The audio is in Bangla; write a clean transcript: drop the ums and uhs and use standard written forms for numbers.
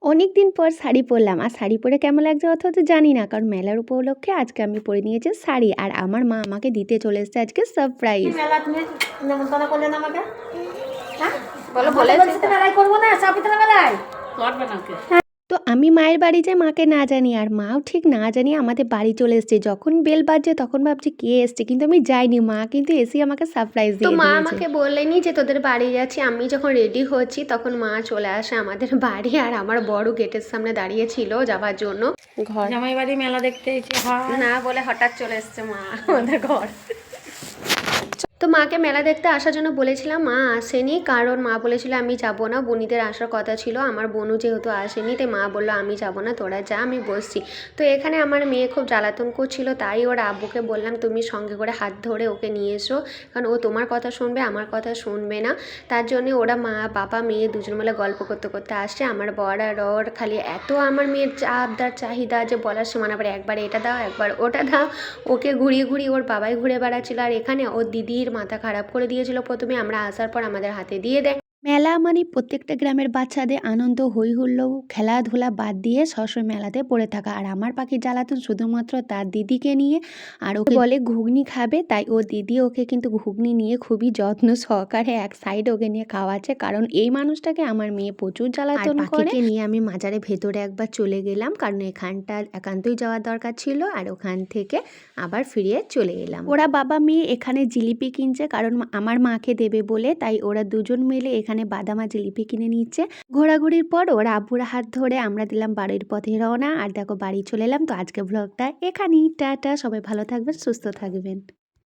অনেক দিন পর শাড়ি পরলাম আর শাড়ি পরে কেমন লাগছে অত তো জানি না, কারণ মেলার উপলক্ষে আজকে আমি পরে নিয়েছি শাড়ি আর আমার মা আমাকে দিতে চলে এসেছে আজকে সারপ্রাইজ। মেলা তুমি নেমন্তন্ন করলে না আমাকে? হ্যাঁ বলো বলেছি তো মেলায় করবো না, সাবিত্রী মেলায় করবে না কে? তো আমি মায়ের বাড়ি যাই মাকে না জানি, আর মাও ঠিক না জানিয়ে আমাদের বাড়ি চলে এসেছে। যখন বেল বাজছে তখন ভাবছি কে এসছে, কিন্তু আমি যাইনি, মা কিন্তু এসে আমাকে সারপ্রাইজ দিয়ে দিয়েছে। তো মা আমাকে বললেনি যে তোদের বাড়ি যাচ্ছি। আমি যখন রেডি হচ্ছি তখন মা চলে আসে আমাদের বাড়ি, আর আমার বড় গেটের সামনে দাঁড়িয়ে ছিল যাবার জন্য। ঘর জামাই বাড়ি মেলা দেখতে এসে না বলে হঠাৎ চলে এসছে মা আমাদের ঘর। তো মাকে মেলা দেখতে আসার জন্য বলেছিলাম, মা আসেনি, কারণ মা বলেছিল আমি যাব না, বোনিদের আসার কথা ছিল, আমার বোনও যেহেতু আসেনি তাই মা বললো আমি যাব না, তোরা যা, আমি বসছি। তো এখানে আমার মেয়ে খুব জ্বালাতন করছিল, তাই ওর আব্বুকে বললাম তুমি সঙ্গে করে হাত ধরে ওকে নিয়ে এসো, কারণ ও তোমার কথা শুনবে, আমার কথা শুনবে না। তার জন্য ওরা মা বাবা মেয়ে দুজন মিলে গল্প করতে করতে আসছে। আমার বর আর ওর খালি এত আমার মেয়ের আবদার চাহিদা যে বলার সীমানা, আবার একবার এটা দাও একবার ওটা দাও, ওকে ঘুরিয়ে ঘুরিয়ে ওর বাবাই ঘুরে বেড়াচ্ছিল। আর এখানে ওর দিদির মাথা খারাপ করে দিয়েছিল প্রথমে, আমরা আসার পর আমাদের হাতে দিয়ে দেয়। মেলা মানে প্রত্যেকটা গ্রামের বাচ্চাদের আনন্দ, হই হুল্লোড়, খেলাধুলা বাদ দিয়ে সবসময় মেলাতে পড়ে থাকা। আর আমার পাখির জ্বালাতন শুধুমাত্র তার দিদিকে নিয়ে, আর ওকে বলে ঘুগনি খাবে, তাই ও দিদি ওকে কিন্তু ঘুগনি নিয়ে খুবই যত্ন সহকারে এক সাইড ওকে নিয়ে খাওয়াচ্ছে, কারণ এই মানুষটাকে আমার মেয়ে প্রচুর জ্বালাতন করে। পাখিকে নিয়ে আমি মাজারে ভেতরে একবার চলে গেলাম, কারণ এখানটা একান্তই যাওয়ার দরকার ছিল, আর ওখান থেকে আবার ফিরিয়ে চলে এলাম। ওরা বাবা মেয়ে এখানে জিলিপি কিনছে, কারণ আমার মাকে দেবে বলে, তাই ওরা দুজন মিলে এখানে বাদাম আর জিলিপি কিনে নিচ্ছে। ঘোরাঘুরির পর ওরা আব্বুর হাত ধরে আমরা দিলাম বাড়ির পথে রওনা, আর দেখো বাড়ি চলে এলাম। তো আজকে ব্লগটা এখানেই, টাটা, সবাই ভালো থাকবেন, সুস্থ থাকবেন।